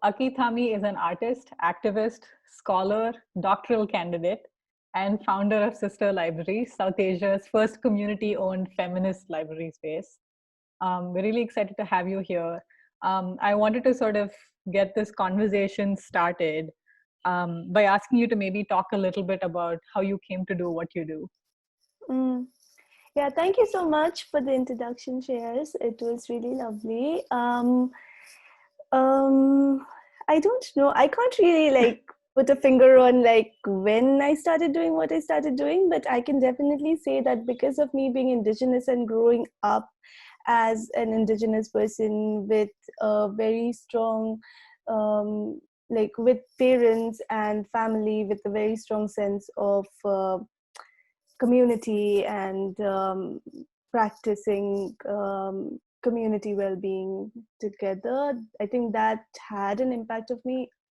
Aqui Thami is an artist, activist, scholar, doctoral candidate, and founder of Sister Library, South Asia's first community-owned feminist library space. We're really excited to have you here. I wanted to sort of get this conversation started by asking you to maybe talk a little bit about how you came to do what you do. Yeah, thank you so much for the introduction, Shreyas. It was really lovely. I don't know. I can't really put a finger on when I started doing what I started doing, but I can definitely say that because of me being indigenous and growing up as an indigenous person with a very strong with parents and family with a very strong sense of community and practicing community well-being together. I think that had an impact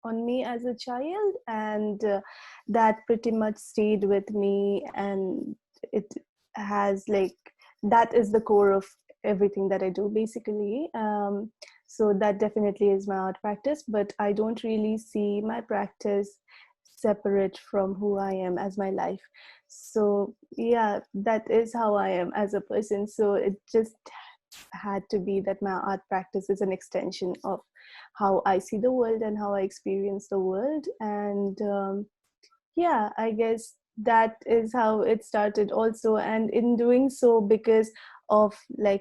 on me as a child, and that pretty much stayed with me, and it has that is the core of everything that I do basically. So that definitely is my art practice, but I don't really see my practice separate from who I am as my life. So yeah, that is how I am as a person. So it just had to be that my art practice is an extension of how I see the world and how I experience the world. And yeah, I guess that is how it started also. And in doing so, because of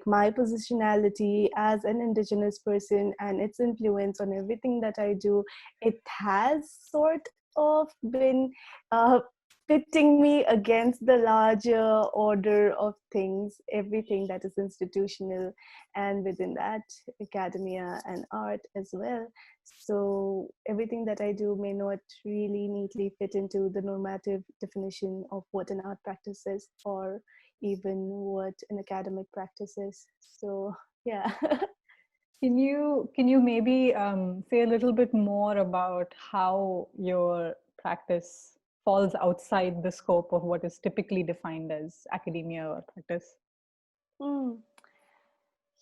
my positionality as an indigenous person and its influence on everything that I do, it has sort of been pitting me against the larger order of things, everything that is institutional, and within that, academia and art as well. So everything that I do may not really neatly fit into the normative definition of what an art practice is, or even what an academic practice is. So yeah. Can you maybe say a little bit more about how your practice falls outside the scope of what is typically defined as academia or practice?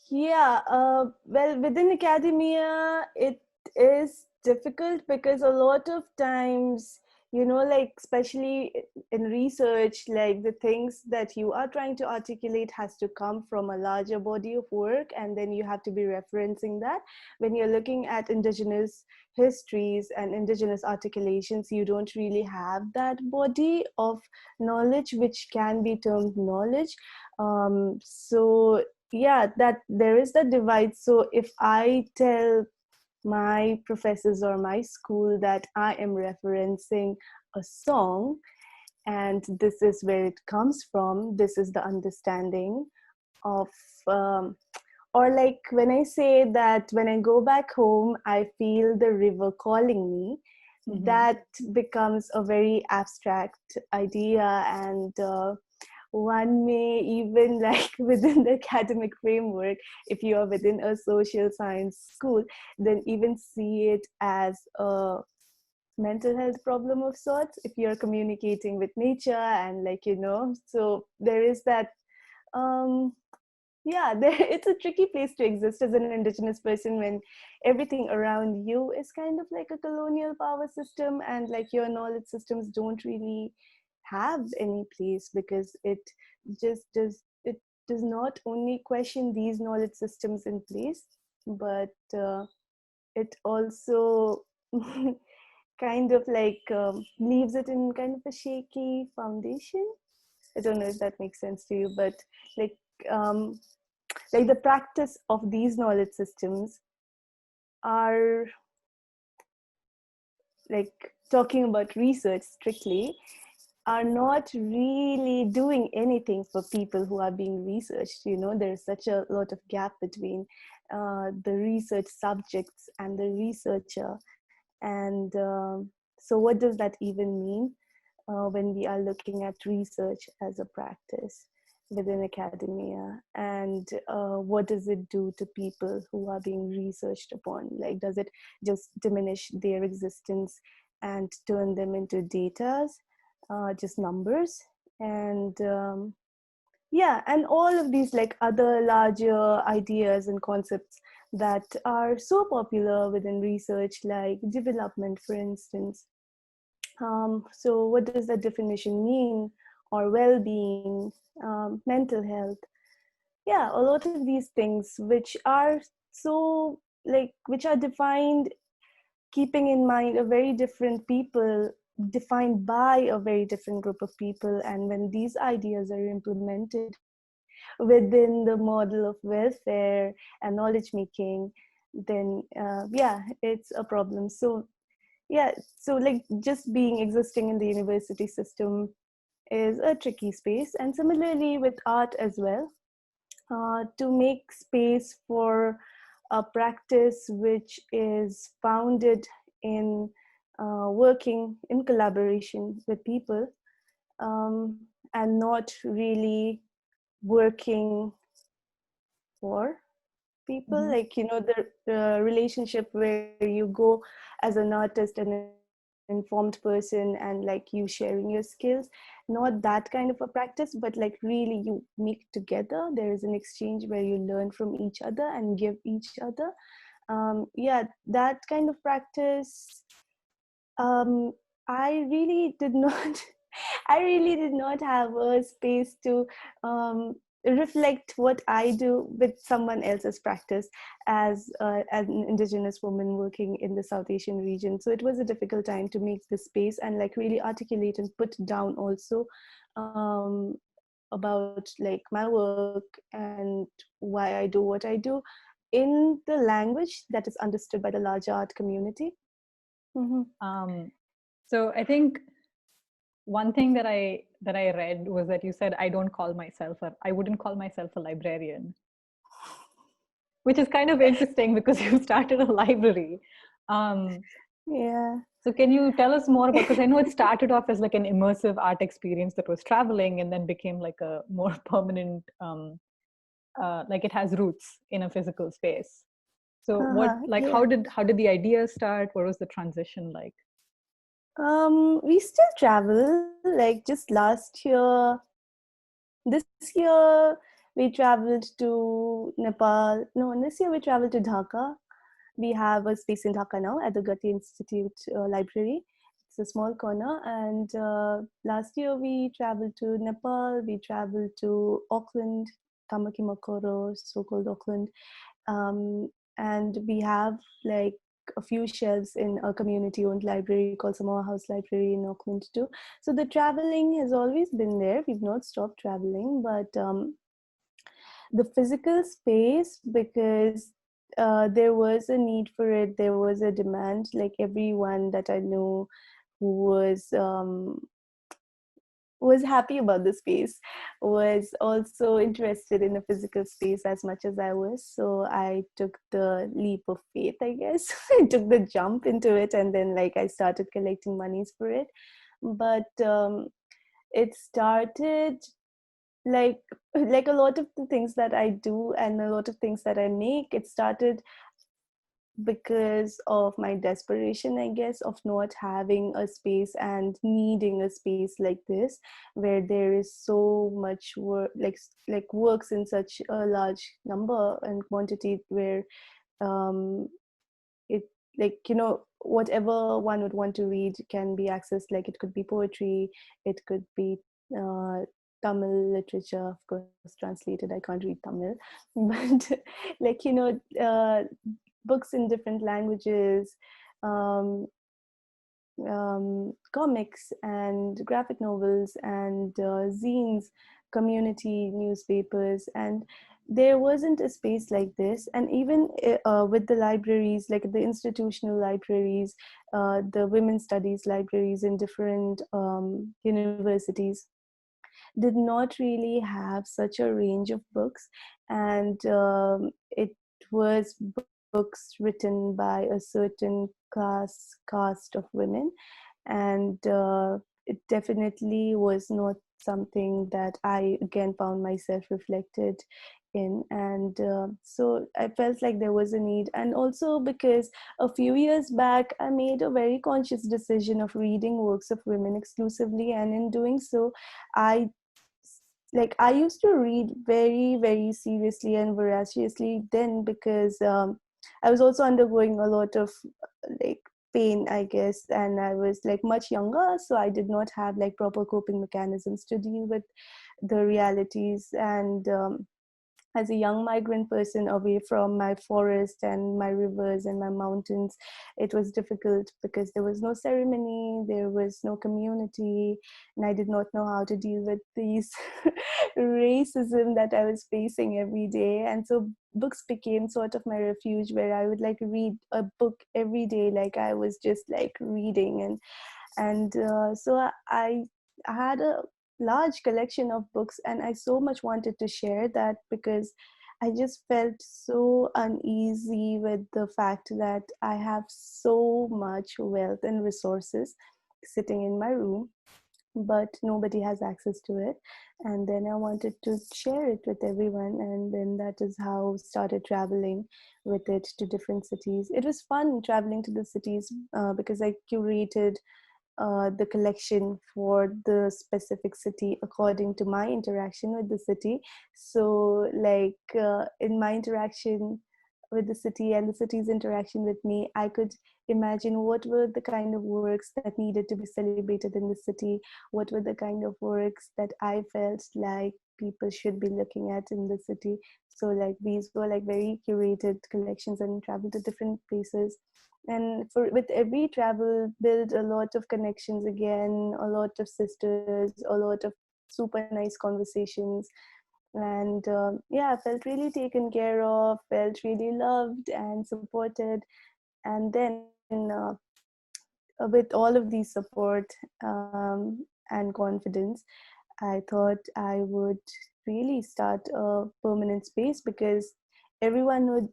Yeah, well, within academia, it is difficult because a lot of times, especially in research, the things that you are trying to articulate has to come from a larger body of work, and then you have to be referencing that. When you're looking at indigenous histories and indigenous articulations, you don't really have that body of knowledge, which can be termed knowledge. So yeah, that there is that divide. So if I tell my professors or my school that I am referencing a song and this is where it comes from, this is the understanding of or when I say that when I go back home I feel the river calling me, that becomes a very abstract idea, and one may even within the academic framework, if you are within a social science school, then even see it as a mental health problem of sorts if you're communicating with nature, and so there is that it's a tricky place to exist as an indigenous person when everything around you is kind of like a colonial power system, and your knowledge systems don't really have any place, because it does not only question these knowledge systems in place, but it also kind of leaves it in kind of a shaky foundation. I don't know if that makes sense to you, but the practice of these knowledge systems are talking about research strictly, are not really doing anything for people who are being researched. There's such a lot of gap between the research subjects and the researcher. And so what does that even mean when we are looking at research as a practice within academia? And what does it do to people who are being researched upon? Does it just diminish their existence and turn them into datas? Just numbers? And yeah, and all of these like other larger ideas and concepts that are so popular within research, like development, for instance. So what does that definition mean? Or well-being, mental health. Yeah, a lot of these things which are so like which are defined keeping in mind a very different people, defined by a very different group of people, and when these ideas are implemented within the model of welfare and knowledge making, then yeah, it's a problem. So yeah, so like just being existing in the university system is a tricky space. And similarly with art as well, to make space for a practice which is founded in working in collaboration with people, and not really working for people, Mm-hmm. like the relationship where you go as an artist and informed person and like you sharing your skills, not that kind of a practice, but like really you meet together, there is an exchange where you learn from each other and give each other. Yeah, that kind of practice, um, I really did not I really did not have a space to reflect what I do with someone else's practice as an indigenous woman working in the South Asian region. So it was a difficult time to make the space and like really articulate and put down also um, about like my work and why I do what I do in the language that is understood by the larger art community. Mm-hmm. Um, so I think one thing that I read was that you said I wouldn't call myself a librarian, which is kind of interesting because you started a library. Um, Yeah. so can you tell us more about, because I know it started off as like an immersive art experience that was traveling and then became like a more permanent, like it has roots in a physical space. So what, like, Yeah. how did the idea start? What was the transition like? We still travel. Like just last year, this year we traveled to Nepal. No, this year we traveled to Dhaka. We have a space in Dhaka now at the Gati Institute Library. It's a small corner. And last year we traveled to Nepal. We traveled to Auckland, Tamaki Makoro, so-called Auckland. Um, and we have like a few shelves in a community-owned library called Samoa House Library in Auckland too. So the traveling has always been there. We've not stopped traveling, but the physical space, because there was a need for it, there was a demand. Like everyone that I knew who was happy about the space was also interested in a physical space as much as I was. So I took the leap of faith, I guess. I took the jump into it, and then like I started collecting monies for it. But it started like a lot of the things that I do and a lot of things that I make, it started because of my desperation, I guess, of not having a space and needing a space like this where there is so much work, like works in such a large number and quantity, where um it like whatever one would want to read can be accessed. Like it could be poetry, it could be uh Tamil literature, of course translated. I can't read Tamil, but like books in different languages, um, comics and graphic novels and zines, community newspapers. And there wasn't a space like this. And even with the libraries, like the institutional libraries, the women's studies libraries in different universities, did not really have such a range of books. And it was books written by a certain caste of women. And it definitely was not something that I again found myself reflected in. And so I felt like there was a need. And also because a few years back I made a very conscious decision of reading works of women exclusively, and in doing so I like I used to read very, very seriously and voraciously then, because I was also undergoing a lot of like pain, I guess, and I was like much younger, so I did not have like proper coping mechanisms to deal with the realities. And as a young migrant person away from my forest and my rivers and my mountains, it was difficult because there was no ceremony, there was no community, and I did not know how to deal with these racism that I was facing every day. And so books became sort of my refuge, where I would like read a book every day, like I was just like reading. And I had a large collection of books, and I so much wanted to share that, because I just felt so uneasy with the fact that I have so much wealth and resources sitting in my room, but nobody has access to it. And then I wanted to share it with everyone, and then that is how started traveling with it to different cities. It was fun traveling to the cities, because I curated the collection for the specific city according to my interaction with the city. So like in my interaction with the city and the city's interaction with me, I could imagine what were the kind of works that needed to be celebrated in the city, what were the kind of works that I felt like people should be looking at in the city. So like these were like very curated collections, and traveled to different places. And for with every travel, build a lot of connections again, a lot of sisters, a lot of super nice conversations. And yeah, I felt really taken care of, felt really loved and supported. And then with all of these support and confidence, I thought I would really start a permanent space, because everyone would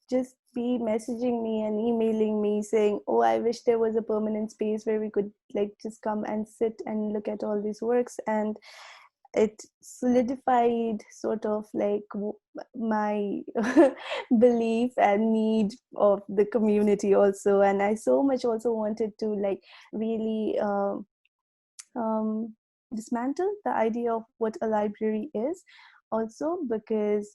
just be messaging me and emailing me saying, oh, I wish there was a permanent space where we could like just come and sit and look at all these works. And it solidified sort of like my belief and need of the community also. And I so much also wanted to like really um, dismantle the idea of what a library is also, because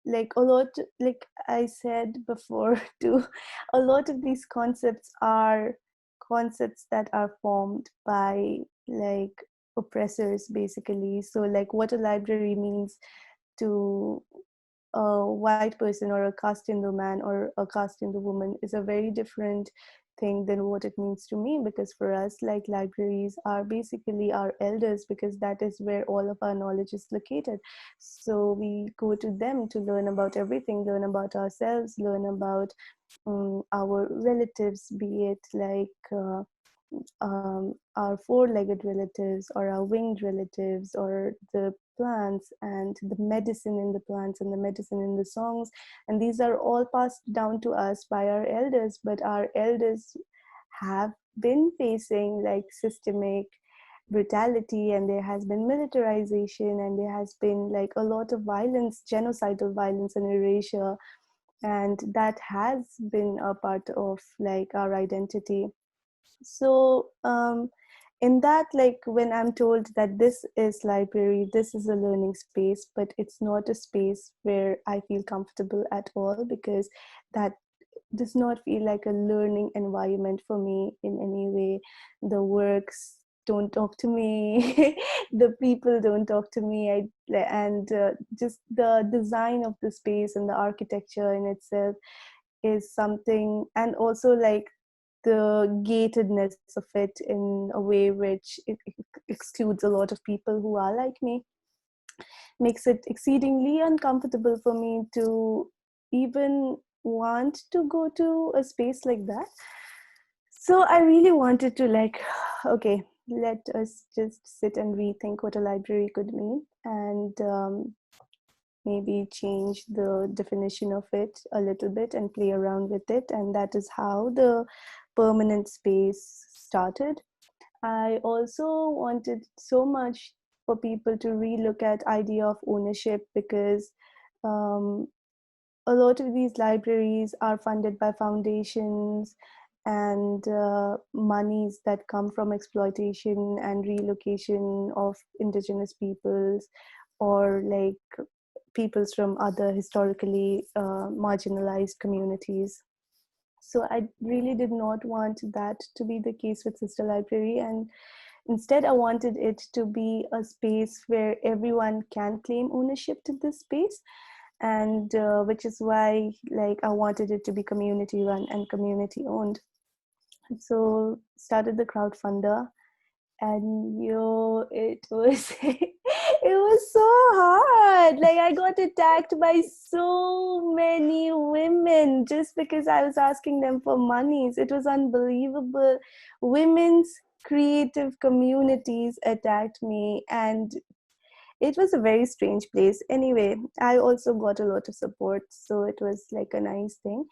like a lot, like I said before too, a lot of these concepts are concepts that are formed by like oppressors basically. So like what a library means to a white person or a caste Hindu man or a caste Hindu woman is a very different thing than what it means to me, because for us, like, libraries are basically our elders, because that is where all of our knowledge is located. So we go to them to learn about everything, learn about ourselves, learn about our relatives, be it like our four-legged relatives or our winged relatives, or the plants and the medicine in the plants and the medicine in the songs. And these are all passed down to us by our elders, but our elders have been facing like systemic brutality, and there has been militarization, and there has been like a lot of violence, genocidal violence and erasure, and that has been a part of like our identity. So in that, like when I'm told that this is library, this is a learning space, but it's not a space where I feel comfortable at all, because that does not feel like a learning environment for me in any way. The works don't talk to me, the people don't talk to me. And just the design of the space and the architecture in itself is something, and also like the gatedness of it in a way which it excludes a lot of people who are like me, makes it exceedingly uncomfortable for me to even want to go to a space like that. So I really wanted to like, okay, let us just sit and rethink what a library could mean, and maybe change the definition of it a little bit and play around with it. And that is how the permanent space started. I also wanted so much for people to relook at idea of ownership, because a lot of these libraries are funded by foundations, and monies that come from exploitation and relocation of indigenous peoples, or like peoples from other historically marginalized communities. So I really did not want that to be the case with Sister Library, and instead I wanted it to be a space where everyone can claim ownership to this space, and which is why like I wanted it to be community run and community owned. So started the crowdfunder, and it was it was so hard. Like I got attacked by so many women just because I was asking them for monies. It was unbelievable. Women's creative communities attacked me, and it was a very strange place. Anyway, I also got a lot of support, so it was like a nice thing.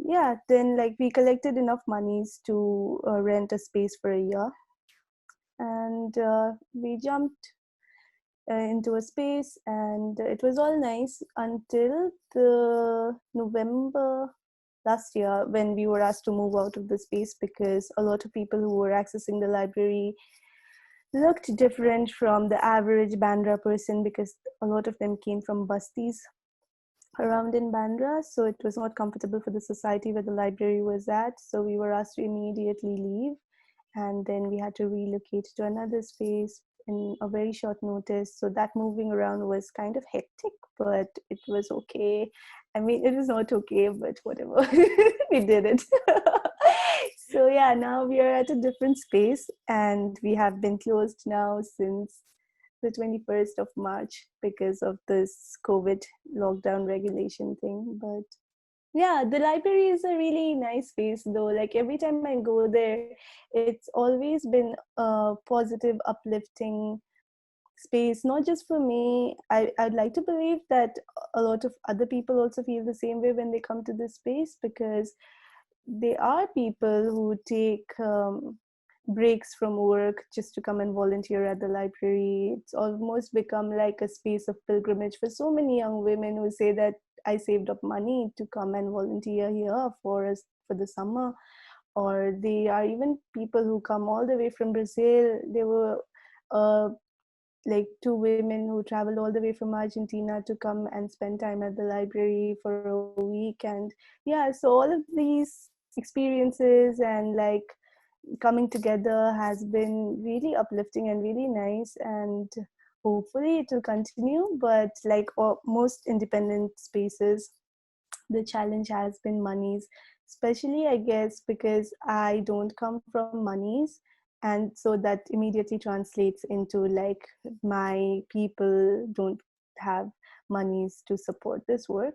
Yeah, then like we collected enough monies to rent a space for a year, and we jumped into a space, and it was all nice until the November last year, when we were asked to move out of the space because a lot of people who were accessing the library looked different from the average Bandra person, because a lot of them came from busties around in Bandra, so it was not comfortable for the society where the library was at. So we were asked to immediately leave, and then we had to relocate to another space in a very short notice. So that moving around was kind of hectic, but it was okay. I mean, it was not okay, but whatever. We did it. So yeah, now we are at a different space, and we have been closed now since the 21st of March because of this COVID lockdown regulation thing. But yeah, the library is a really nice space though. Like every time I go there, it's always been a positive, uplifting space, not just for me. I'd like to believe that a lot of other people also feel the same way when they come to this space, because there are people who take breaks from work just to come and volunteer at the library. It's almost become like a space of pilgrimage for so many young women who say that I saved up money to come and volunteer here for us for the summer. Or they are even people who come all the way from Brazil. There were like two women who traveled all the way from Argentina to come and spend time at the library for a week. And yeah, so all of these experiences and like coming together has been really uplifting and really nice, and hopefully it will continue. But like most independent spaces, the challenge has been monies, especially I guess because I don't come from monies, and so that immediately translates into like my people don't have monies to support this work.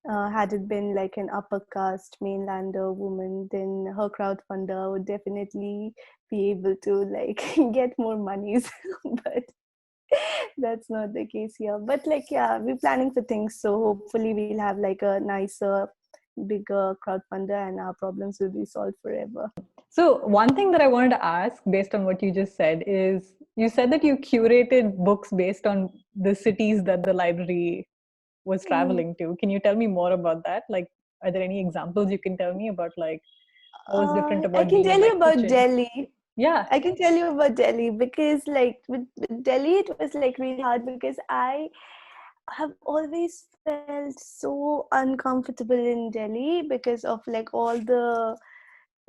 Had it been like an upper caste mainlander woman, then her crowdfunder would definitely be able to like get more monies. But that's not the case here. But like, yeah, we're planning for things. So hopefully we'll have like a nicer, bigger crowdfunder, and our problems will be solved forever. So one thing that I wanted to ask based on what you just said is, you said that you curated books based on the cities that the library was traveling to. Can you tell me more about that? Like, are there any examples you can tell me about, like, what was different I about can being in tell you like about Cochin? Delhi. Yeah. I can tell you about Delhi because, like, with Delhi, it was like really hard because I have always felt so uncomfortable in Delhi because of like all the,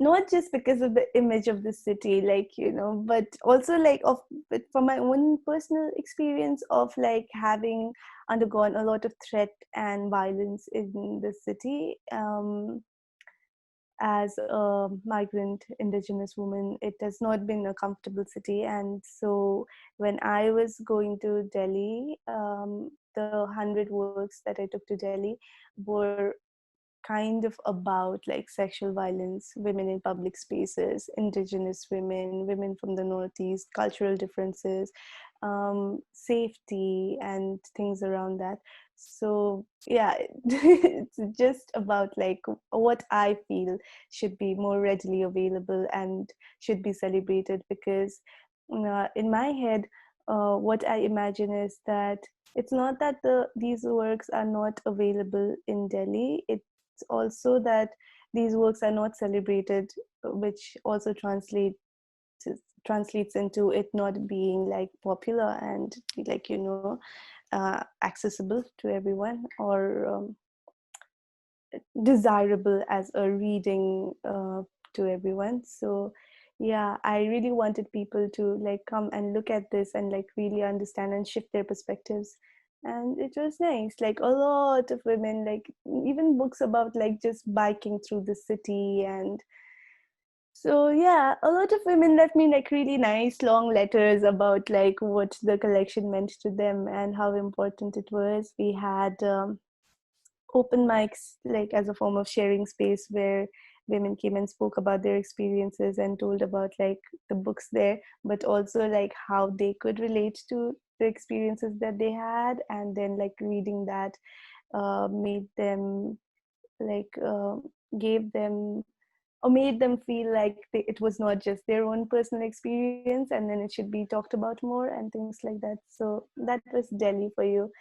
not just because of the image of the city, like, you know, but also like of, but from my own personal experience of like having undergone a lot of threat and violence in the city. As a migrant indigenous woman, it has not been a comfortable city. And so when I was going to Delhi, the 100 works that I took to Delhi were kind of about like sexual violence, women in public spaces, indigenous women, women from the Northeast, cultural differences, safety, and things around that. So yeah, it's just about like what I feel should be more readily available and should be celebrated, because in my head, what I imagine is that it's not that these works are not available in Delhi. It's also that these works are not celebrated, which also translates into it not being like popular and like, accessible to everyone, or desirable as a reading to everyone. So yeah, I really wanted people to like come and look at this and like really understand and shift their perspectives. And it was nice, like a lot of women, like even books about like just biking through the city. And so yeah, a lot of women left me like really nice long letters about like what the collection meant to them and how important it was. We had open mics like as a form of sharing space where women came and spoke about their experiences and told about like the books there, but also like how they could relate to the experiences that they had. And then like reading that made them like gave them or made them feel like it was not just their own personal experience, and then it should be talked about more and things like that. So that was Delhi for you.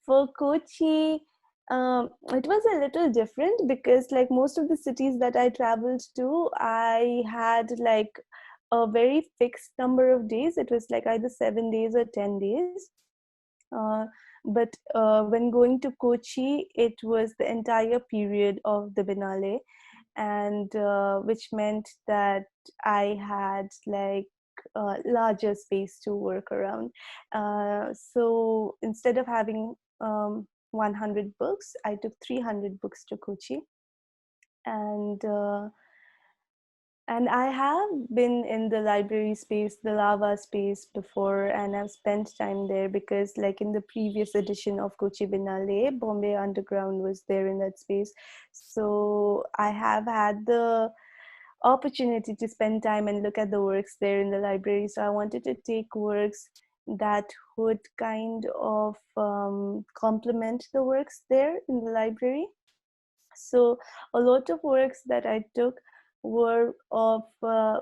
For Kochi, it was a little different because like most of the cities that I traveled to, I had like a very fixed number of days. It was like either 7 days or 10 days. Uh, but when going to Kochi, it was the entire period of the Biennale, and which meant that I had like larger space to work around. So instead of having 100 books, I took 300 books to Kochi. And I have been in the library space, the lava space before, and I've spent time there because like in the previous edition of Kochi Biennale, Bombay Underground was there in that space. So I have had the opportunity to spend time and look at the works there in the library. So I wanted to take works that would kind of complement the works there in the library. So a lot of works that I took were of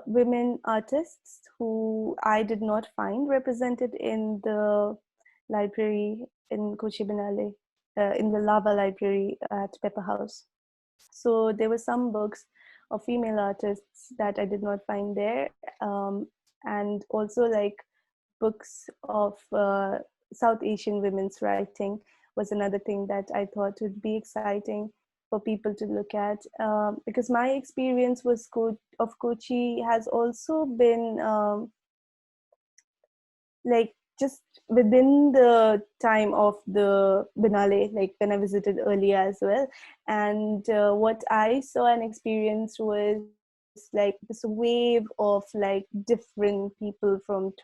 women artists who I did not find represented in the library in Kochi Biennale, in the Lava Library at Pepper House. So there were some books of female artists that I did not find there, and also like books of South Asian women's writing was another thing that I thought would be exciting for people to look at, because my experience was of Kochi has also been like just within the time of the Biennale, like when I visited earlier as well. And what I saw and experienced was like this wave of like different people from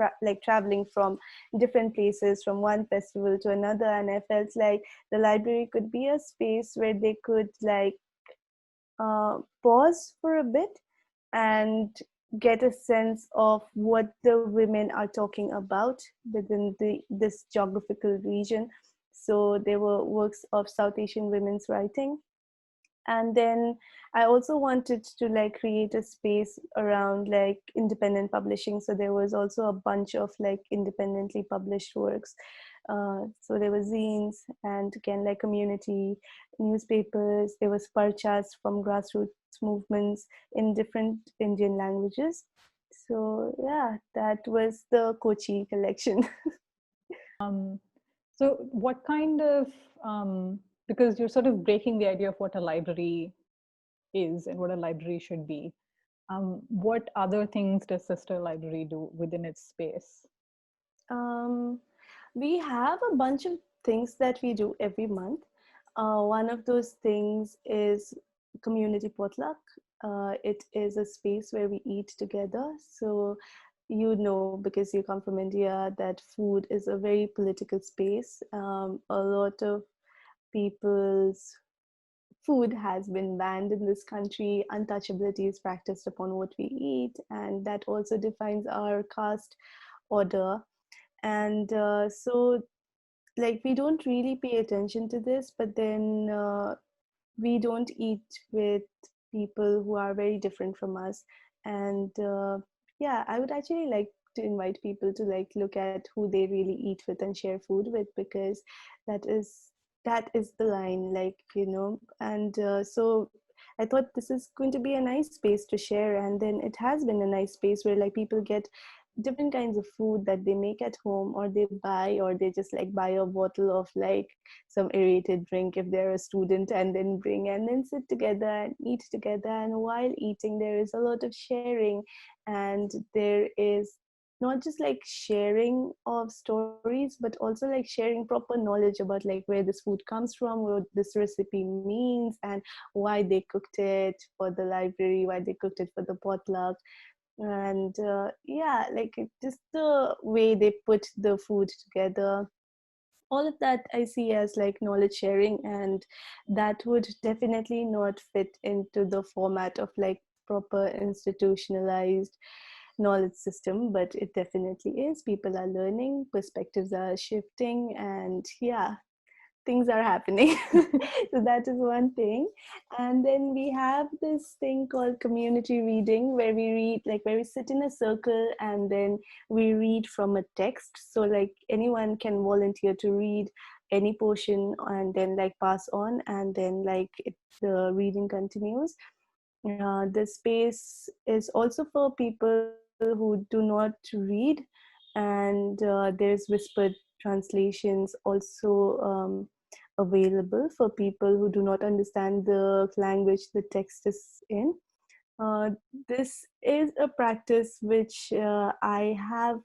traveling from different places from one festival to another. And I felt like the library could be a space where they could like pause for a bit and get a sense of what the women are talking about within this geographical region. So there were works of South Asian women's writing. And then I also wanted to like create a space around like independent publishing. So there was also a bunch of like independently published works. So there were zines and again like community newspapers. There was parchas from grassroots movements in different Indian languages. So yeah, that was the Kochi collection. So what kind of, because you're sort of breaking the idea of what a library is and what a library should be, what other things does Sister Library do within its space? We have a bunch of things that we do every month. One of those things is community potluck. It is a space where we eat together. So you know, because you come from India, that food is a very political space. A lot of people's food has been banned in this country. Untouchability is practiced upon what we eat, and that also defines our caste order. And so like we don't really pay attention to this, but then we don't eat with people who are very different from us. And yeah, I would actually like to invite people to like look at who they really eat with and share food with, because that is the line, like, you know. And so I thought this is going to be a nice space to share, and then it has been a nice space where like people get different kinds of food that they make at home, or they buy, or they just like buy a bottle of like some aerated drink if they're a student, and then bring and then sit together and eat together. And while eating, there is a lot of sharing, and there is not just like sharing of stories, but also like sharing proper knowledge about like where this food comes from, what this recipe means, and why they cooked it for the library, why they cooked it for the potluck. And yeah, like just the way they put the food together, all of that I see as like knowledge sharing, and that would definitely not fit into the format of like proper institutionalized knowledge system, but it definitely is. People are learning, perspectives are shifting, and yeah, things are happening. So that is one thing. And then we have this thing called community reading, where we read, like where we sit in a circle and then we read from a text. So like anyone can volunteer to read any portion and then like pass on, and then like the reading continues. This space is also for people who do not read, and there's whispered translations also available for people who do not understand the language the text is in. Uh, this is a practice which I have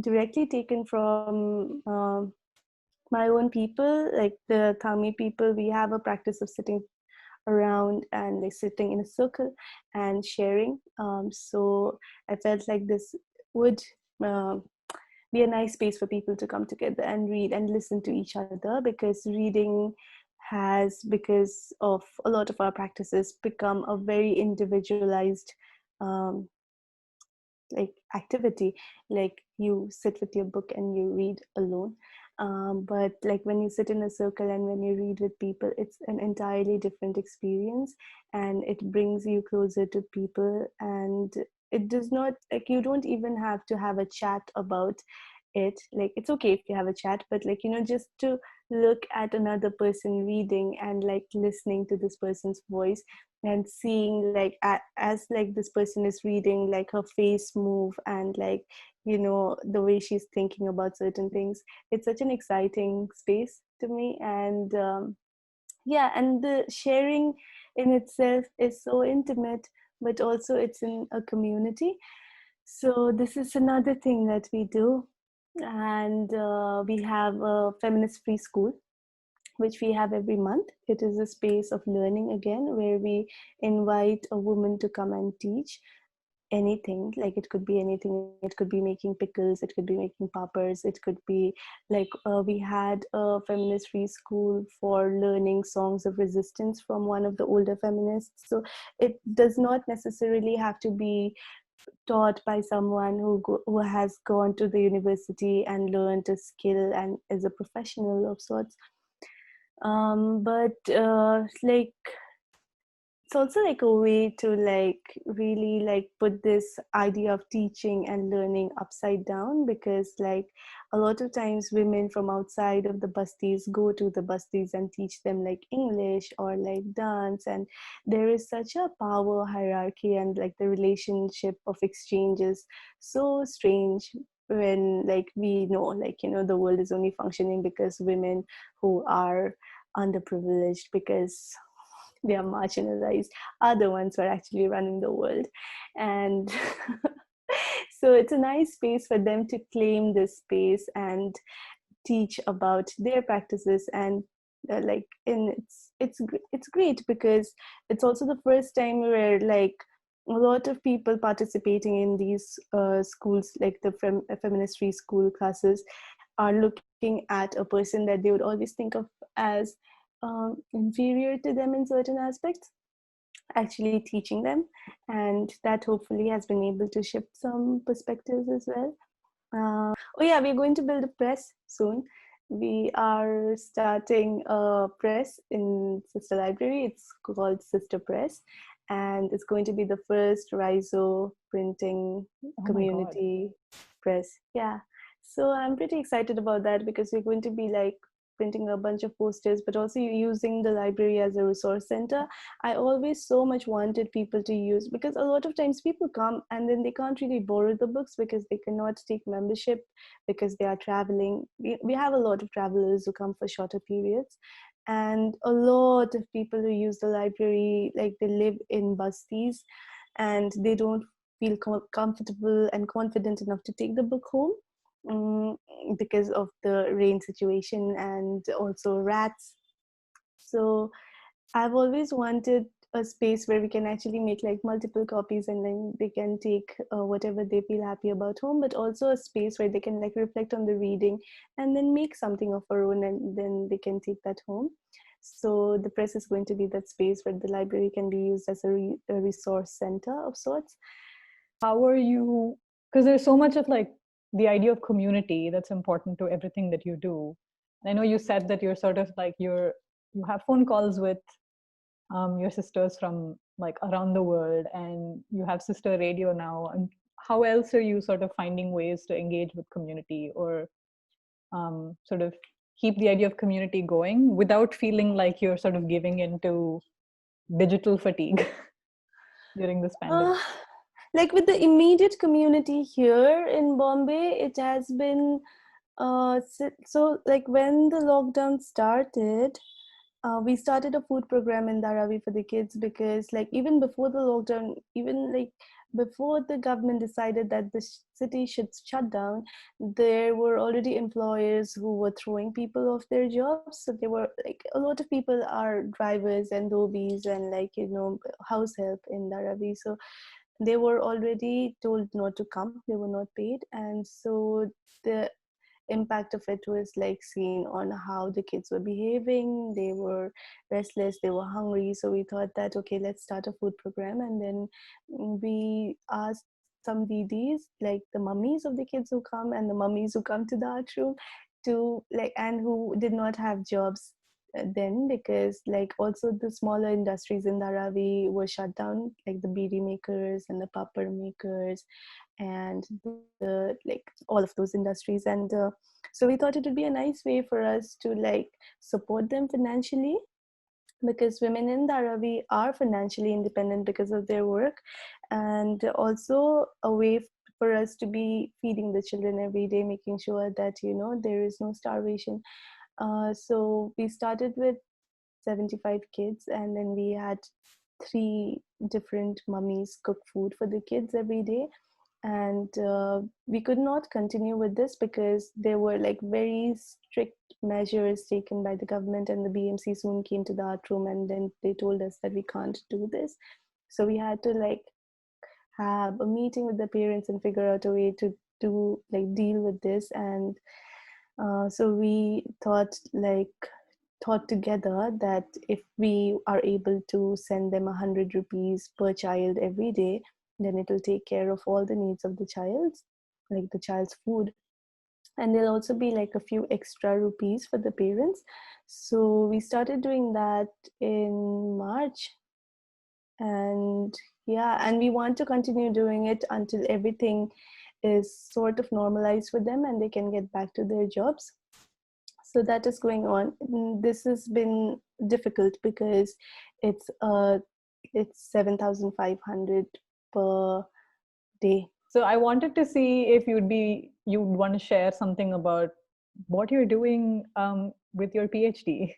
directly taken from my own people, like the Thami people. We have a practice of sitting around and like sitting in a circle and sharing. So I felt like this would uh, be a nice space for people to come together and read and listen to each other, because reading has, because of a lot of our practices, become a very individualized um, like activity. Like you sit with your book and you read alone, but like when you sit in a circle and when you read with people, it's an entirely different experience, and it brings you closer to people. And it does not, like, you don't even have to have a chat about it. Like it's okay if you have a chat, but like, you know, just to look at another person reading and like listening to this person's voice, and seeing like as like this person is reading, like her face move, and like, you know, the way she's thinking about certain things, it's such an exciting space to me. And yeah, and the sharing in itself is so intimate, but also it's in a community. So this is another thing that we do. And we have a feminist preschool, which we have every month. It is a space of learning again, where we invite a woman to come and teach anything. Like it could be anything. It could be making pickles, it could be making poppers, it could be like we had a feminist preschool for learning songs of resistance from one of the older feminists. So it does not necessarily have to be taught by someone who has gone to the university and learned a skill and is a professional of sorts. But like it's also like a way to like really like put this idea of teaching and learning upside down, because like a lot of times women from outside of the busties go to the busties and teach them like English or like dance, and there is such a power hierarchy, and like the relationship of exchange is so strange, when like we know, like, you know, the world is only functioning because women who are underprivileged, because they are marginalized, are the ones who are actually running the world. And so it's a nice space for them to claim this space and teach about their practices. And like in it's great, because it's also the first time where like a lot of people participating in these schools, like the feminist free school classes, are looking at a person that they would always think of as inferior to them in certain aspects, actually teaching them. And that hopefully has been able to shift some perspectives as well. Oh yeah, we're going to build a press soon. We are starting a press in Sister Library. It's called Sister Press, and it's going to be the first Rhizo printing community press. Yeah, so I'm pretty excited about that, because we're going to be like printing a bunch of posters, but also using the library as a resource center. I always so much wanted people to use, because a lot of times people come and then they can't really borrow the books because they cannot take membership because they are traveling. We have a lot of travelers who come for shorter periods, and a lot of people who use the library, like they live in bastis and they don't feel comfortable and confident enough to take the book home, because of the rain situation and also rats. So I've always wanted a space where we can actually make like multiple copies, and then they can take whatever they feel happy about home, but also a space where they can like reflect on the reading and then make something of our own, and then they can take that home. So the press is going to be that space where the library can be used as a resource center of sorts. How are you, because there's so much of like the idea of community that's important to everything that you do. And I know you said that you're sort of like you have phone calls with your sisters from like around the world, and you have sister radio now. And how else are you sort of finding ways to engage with community, or sort of keep the idea of community going without feeling like you're sort of giving into digital fatigue during this pandemic? Like with the immediate community here in Bombay, it has been so like when the lockdown started, we started a food program in Dharavi for the kids, because like even before the lockdown, even like before the government decided that the city should shut down, there were already employers who were throwing people off their jobs. So there were like a lot of people are drivers and dhobis and like, you know, house help in Dharavi. So they were already told not to come, they were not paid. And so the impact of it was like seen on how the kids were behaving. They were restless, they were hungry. So we thought that okay, let's start a food program. And then we asked some DDs, like the mummies of the kids who come and the mummies who come to the art room, to like, and who did not have jobs then, because like also the smaller industries in Dharavi were shut down, like the beedi makers and the papad makers and the like all of those industries. And so we thought it would be a nice way for us to like support them financially, because women in Dharavi are financially independent because of their work, and also a way for us to be feeding the children every day, making sure that, you know, there is no starvation. So we started with 75 kids, and then we had 3 different mummies cook food for the kids every day. And we could not continue with this because there were like very strict measures taken by the government, and the BMC soon came to the art room and then they told us that we can't do this. So we had to like have a meeting with the parents and figure out a way to like deal with this. And so we thought together that if we are able to send them 100 rupees per child every day, then it will take care of all the needs of the child, like the child's food. And there'll also be like a few extra rupees for the parents. So we started doing that in March. And yeah, and we want to continue doing it until everything is sort of normalized for them and they can get back to their jobs. So that is going on. This has been difficult because it's 7,500 per day. So I wanted to see if you'd want to share something about what you're doing with your PhD.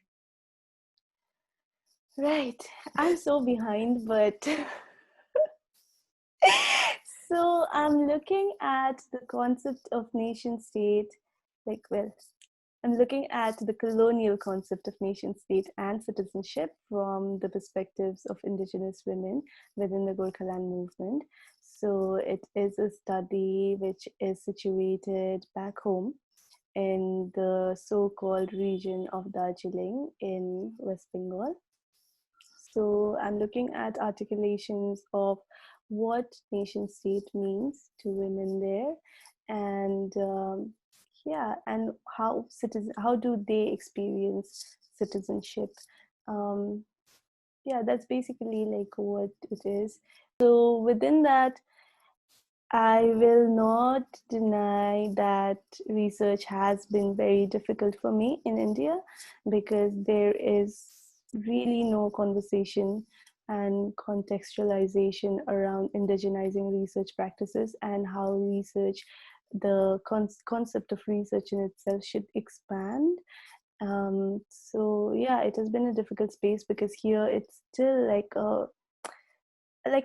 Right. I'm so behind, but so I'm looking at the concept of nation state, like, well, I'm looking at the colonial concept of nation state and citizenship from the perspectives of indigenous women within the Gorkhaland movement. So it is a study which is situated back home in the so-called region of Darjeeling in West Bengal. So I'm looking at articulations of what nation state means to women there, and yeah, and how do they experience citizenship. Um, yeah, that's basically like what it is. So within that, I will not deny that research has been very difficult for me in India because there is really no conversation and contextualization around indigenizing research practices and how research, the concept of research in itself should expand. So yeah, it has been a difficult space because here it's still like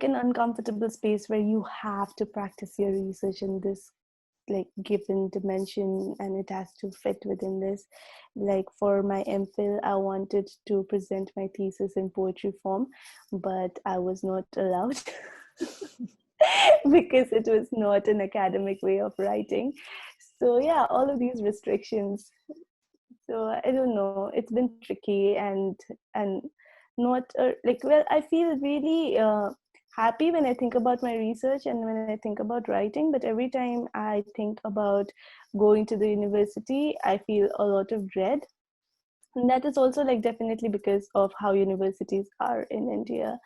an uncomfortable space where you have to practice your research in this like given dimension and it has to fit within this. Like for my MPhil, I wanted to present my thesis in poetry form, but I was not allowed because it was not an academic way of writing. So yeah, all of these restrictions. So I don't know, it's been tricky and not like, well, I feel really happy when I think about my research and when I think about writing, but every time I think about going to the university, I feel a lot of dread. And that is also like definitely because of how universities are in India,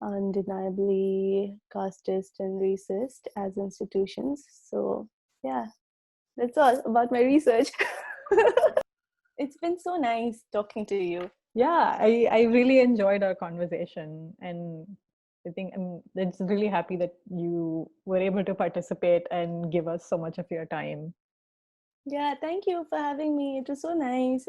undeniably casteist and racist as institutions. So yeah, that's all about my research. It's been so nice talking to you. Yeah, I really enjoyed our conversation, and I think I'm just really happy that you were able to participate and give us so much of your time. Yeah, thank you for having me. It was so nice.